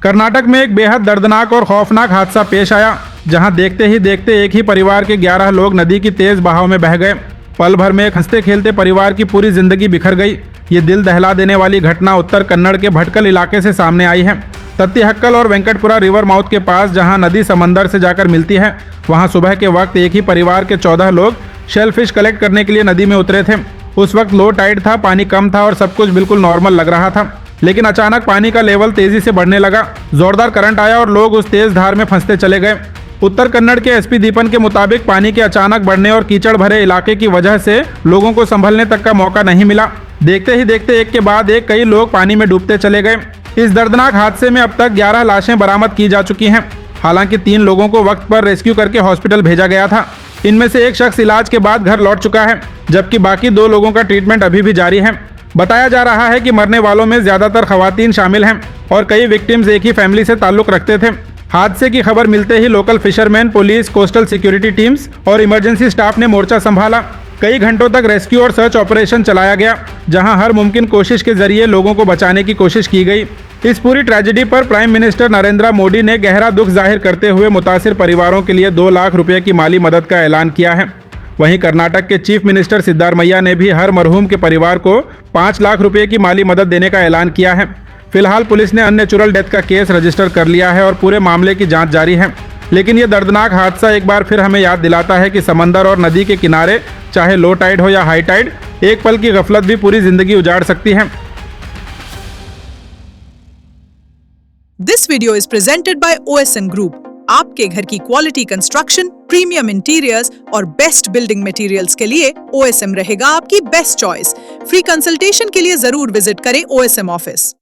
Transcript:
कर्नाटक में एक बेहद दर्दनाक और खौफनाक हादसा पेश आया, जहां देखते ही देखते एक ही परिवार के 11 लोग नदी की तेज बहाव में बह गए। पल भर में एक हंसते खेलते परिवार की पूरी जिंदगी बिखर गई। ये दिल दहला देने वाली घटना उत्तर कन्नड़ के भटकल इलाके से सामने आई है। तत्तिहक्कल और वेंकटपुरा रिवर माउथ के पास जहां नदी समंदर से जाकर मिलती है, वहां सुबह के वक्त एक ही परिवार के 14 लोग शेलफिश कलेक्ट करने के लिए नदी में उतरे थे। उस वक्त लो टाइड था, पानी कम था और सब कुछ बिल्कुल नॉर्मल लग रहा था। लेकिन अचानक पानी का लेवल तेजी से बढ़ने लगा। जोरदार करंट आया और लोग उस तेज धार में फंसते चले गए। उत्तर कन्नड़ के एसपी दीपन के मुताबिक पानी के अचानक बढ़ने और कीचड़ भरे इलाके की वजह से लोगों को संभलने तक का मौका नहीं मिला। देखते ही देखते एक के बाद एक कई लोग पानी में डूबते चले गए। इस दर्दनाक हादसे में अब तक 11 लाशें बरामद की जा चुकी हैं। हालांकि 3 लोगों को वक्त पर रेस्क्यू करके हॉस्पिटल भेजा गया था। इनमें से एक शख्स इलाज के बाद घर लौट चुका है, जबकि बाकी 2 लोगों का ट्रीटमेंट अभी भी जारी है। बताया जा रहा है कि मरने वालों में ज्यादातर खवातीन शामिल हैं और कई विक्टिम्स एक ही फैमिली से ताल्लुक रखते थे। हादसे की खबर मिलते ही local fisherman, police, coastal security teams और इमरजेंसी स्टाफ ने मोर्चा संभाला। कई घंटों तक रेस्क्यू और सर्च ऑपरेशन चलाया गया, जहां हर मुमकिन कोशिश के जरिए लोगों को बचाने की कोशिश की गई। इस पूरी ट्रेजेडी पर प्राइम मिनिस्टर नरेंद्र मोदी ने गहरा दुख जाहिर करते हुए मुतासिर परिवारों के लिए 2 लाख रुपए की माली मदद का ऐलान किया है। वहीं कर्नाटक के चीफ मिनिस्टर सिद्धारमैया ने भी हर मरहूम के परिवार को 5 लाख रुपए की माली मदद देने का ऐलान किया है। फिलहाल पुलिस ने अननेचुरल डेथ का केस रजिस्टर कर लिया है और पूरे मामले की जांच जारी है। लेकिन ये दर्दनाक हादसा एक बार फिर हमें याद दिलाता है कि समंदर और नदी के किनारे, चाहे लो टाइड हो या हाई टाइड, एक पल की गफलत भी पूरी जिंदगी उजाड़ सकती है। This video is presented by OSM group. आपके घर की क्वालिटी कंस्ट्रक्शन, प्रीमियम इंटीरियर्स और बेस्ट बिल्डिंग मटेरियल्स के लिए OSM रहेगा आपकी बेस्ट चॉइस। फ्री कंसल्टेशन के लिए जरूर विजिट करें OSM ऑफिस।